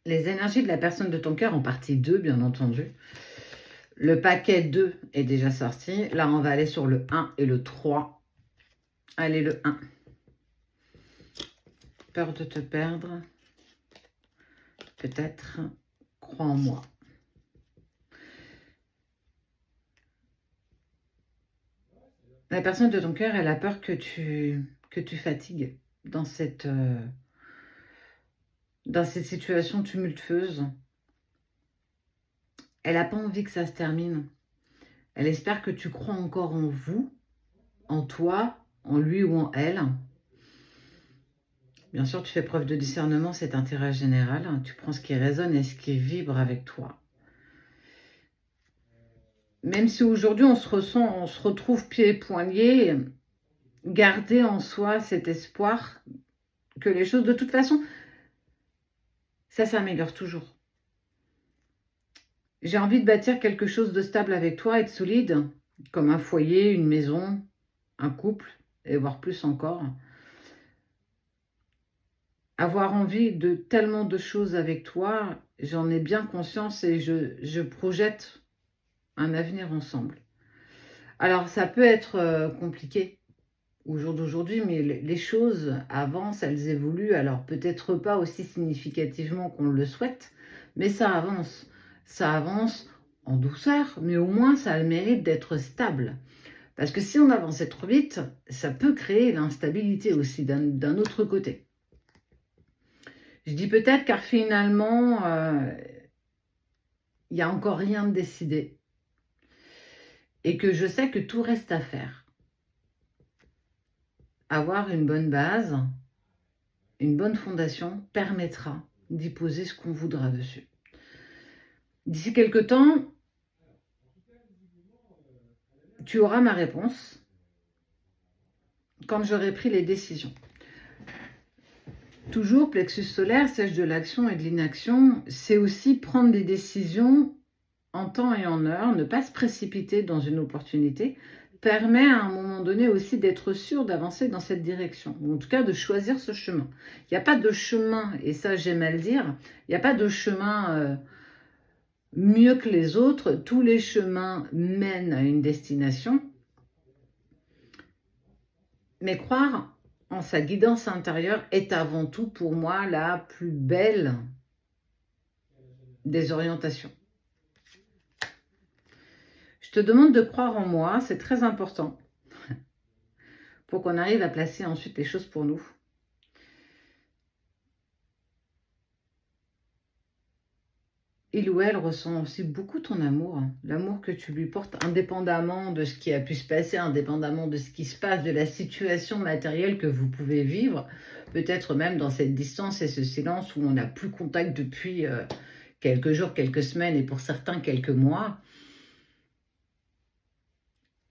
Les énergies de la personne de ton cœur en partie 2, bien entendu. Le paquet 2 est déjà sorti. Là, on va aller sur le 1 et le 3. Allez, le 1. Peur de te perdre. Peut-être. Crois en moi. La personne de ton cœur, elle a peur que tu fatigues dans cette situation tumultueuse. Elle n'a pas envie que ça se termine. Elle espère que tu crois encore en vous, en toi, en lui ou en elle. Bien sûr, tu fais preuve de discernement, c'est intérêt général. Tu prends ce qui résonne et ce qui vibre avec toi. Même si aujourd'hui on se retrouve pieds et poings liés, garder en soi cet espoir que les choses, de toute façon, ça s'améliore toujours. J'ai envie de bâtir quelque chose de stable avec toi et de solide, comme un foyer, une maison, un couple, et voire plus encore. Avoir envie de tellement de choses avec toi, j'en ai bien conscience et je projette un avenir ensemble. Alors, ça peut être compliqué au jour d'aujourd'hui, mais les choses avancent, elles évoluent, alors peut-être pas aussi significativement qu'on le souhaite, mais ça avance. Ça avance en douceur, mais au moins ça a le mérite d'être stable. Parce que si on avançait trop vite, ça peut créer l'instabilité aussi d'un autre côté. Je dis peut-être car finalement, il n'y a encore rien de décidé. Et que je sais que tout reste à faire. Avoir une bonne base, une bonne fondation permettra d'y poser ce qu'on voudra dessus. D'ici quelque temps, tu auras ma réponse quand j'aurai pris les décisions. Toujours, plexus solaire, siège de l'action et de l'inaction, c'est aussi prendre des décisions en temps et en heure, ne pas se précipiter dans une opportunité, permet à un moment donné aussi d'être sûr d'avancer dans cette direction, ou en tout cas de choisir ce chemin. Il n'y a pas de chemin, et ça j'aime à le dire, il n'y a pas de chemin mieux que les autres, tous les chemins mènent à une destination, mais croire en sa guidance intérieure est avant tout pour moi la plus belle des orientations. Je te demande de croire en moi, c'est très important pour qu'on arrive à placer ensuite les choses pour nous. Il ou elle ressent aussi beaucoup ton amour, l'amour que tu lui portes indépendamment de ce qui a pu se passer, indépendamment de ce qui se passe, de la situation matérielle que vous pouvez vivre, peut-être même dans cette distance et ce silence où on n'a plus contact depuis quelques jours, quelques semaines et pour certains quelques mois.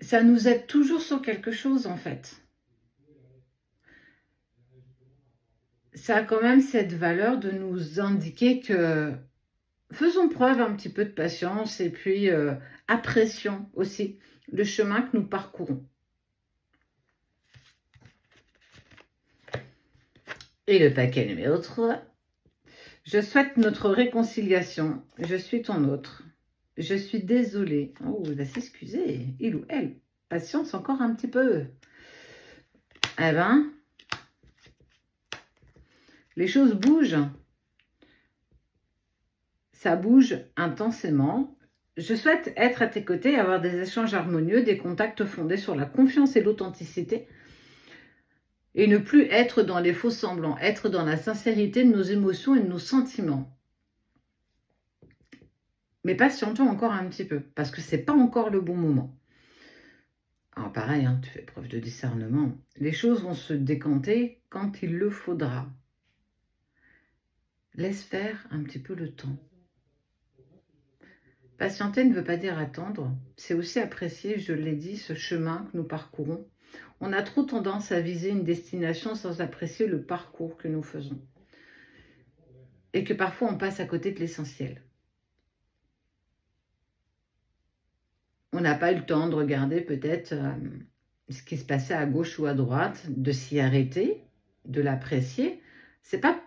Ça nous aide toujours sur quelque chose en fait. Ça a quand même cette valeur de nous indiquer que faisons preuve un petit peu de patience et puis apprécions aussi le chemin que nous parcourons. Et le paquet numéro 3. Je souhaite notre réconciliation. Je suis ton autre. Je suis désolée. Oh, il va s'excuser. Il ou elle. Patience encore un petit peu. Eh ben, les choses bougent. Ça bouge intensément. Je souhaite être à tes côtés, avoir des échanges harmonieux, des contacts fondés sur la confiance et l'authenticité. Et ne plus être dans les faux semblants, être dans la sincérité de nos émotions et de nos sentiments. Mais patientons encore un petit peu, parce que c'est pas encore le bon moment. Alors pareil, tu fais preuve de discernement. Les choses vont se décanter quand il le faudra. Laisse faire un petit peu le temps. Patienter ne veut pas dire attendre, c'est aussi apprécier, je l'ai dit, ce chemin que nous parcourons. On a trop tendance à viser une destination sans apprécier le parcours que nous faisons. Et que parfois on passe à côté de l'essentiel. On n'a pas eu le temps de regarder peut-être ce qui se passait à gauche ou à droite, de s'y arrêter, de l'apprécier. C'est pas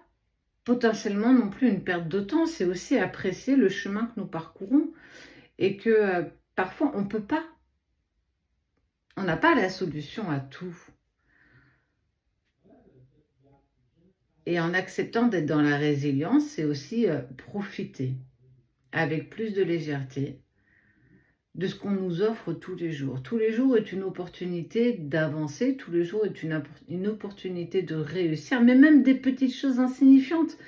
potentiellement non plus une perte de temps, c'est aussi apprécier le chemin que nous parcourons et que parfois on peut pas, on n'a pas la solution à tout. Et en acceptant d'être dans la résilience, c'est aussi profiter avec plus de légèreté de ce qu'on nous offre tous les jours. Tous les jours est une opportunité d'avancer, tous les jours est une opportunité de réussir, mais même des petites choses insignifiantes,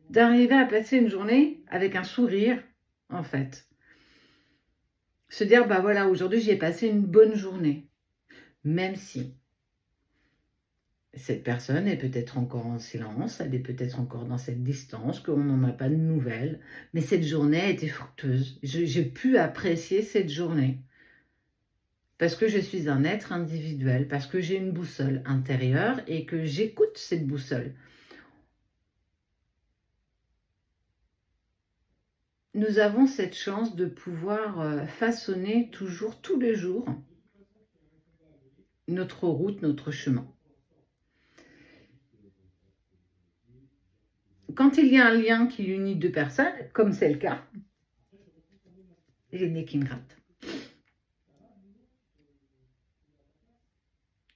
d'arriver à passer une journée avec un sourire, en fait. Se dire, bah voilà, aujourd'hui j'ai passé une bonne journée, même si cette personne est peut-être encore en silence, elle est peut-être encore dans cette distance, qu'on n'en a pas de nouvelles, mais cette journée a été fructueuse. J'ai pu apprécier cette journée parce que je suis un être individuel, parce que j'ai une boussole intérieure et que j'écoute cette boussole. Nous avons cette chance de pouvoir façonner toujours, tous les jours, notre route, notre chemin. Quand il y a un lien qui unit deux personnes, comme c'est le cas, j'ai le nez qui me gratte.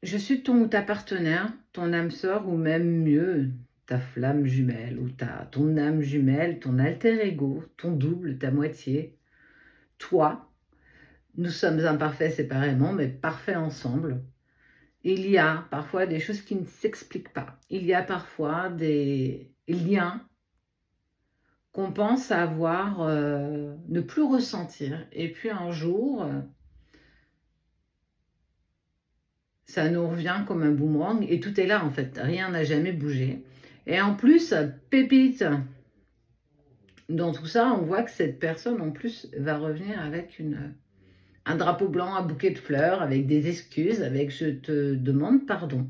Je suis ton ou ta partenaire, ton âme sœur, ou même mieux, ta flamme jumelle, ou ton âme jumelle, ton alter ego, ton double, ta moitié, toi. Nous sommes imparfaits séparément, mais parfaits ensemble. Il y a parfois des choses qui ne s'expliquent pas. Il y a parfois des liens qu'on pense avoir, ne plus ressentir. Et puis un jour, ça nous revient comme un boomerang et tout est là en fait. Rien n'a jamais bougé. Et en plus, pépite, dans tout ça, on voit que cette personne en plus va revenir avec un drapeau blanc, un bouquet de fleurs, avec des excuses, avec je te demande pardon.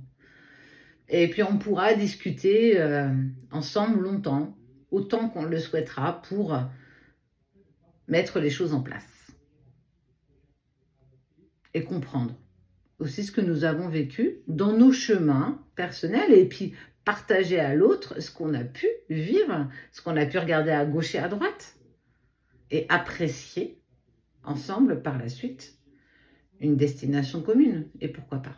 Et puis on pourra discuter ensemble longtemps, autant qu'on le souhaitera pour mettre les choses en place et comprendre aussi ce que nous avons vécu dans nos chemins personnels et puis partager à l'autre ce qu'on a pu vivre, ce qu'on a pu regarder à gauche et à droite et apprécier ensemble par la suite une destination commune et pourquoi pas.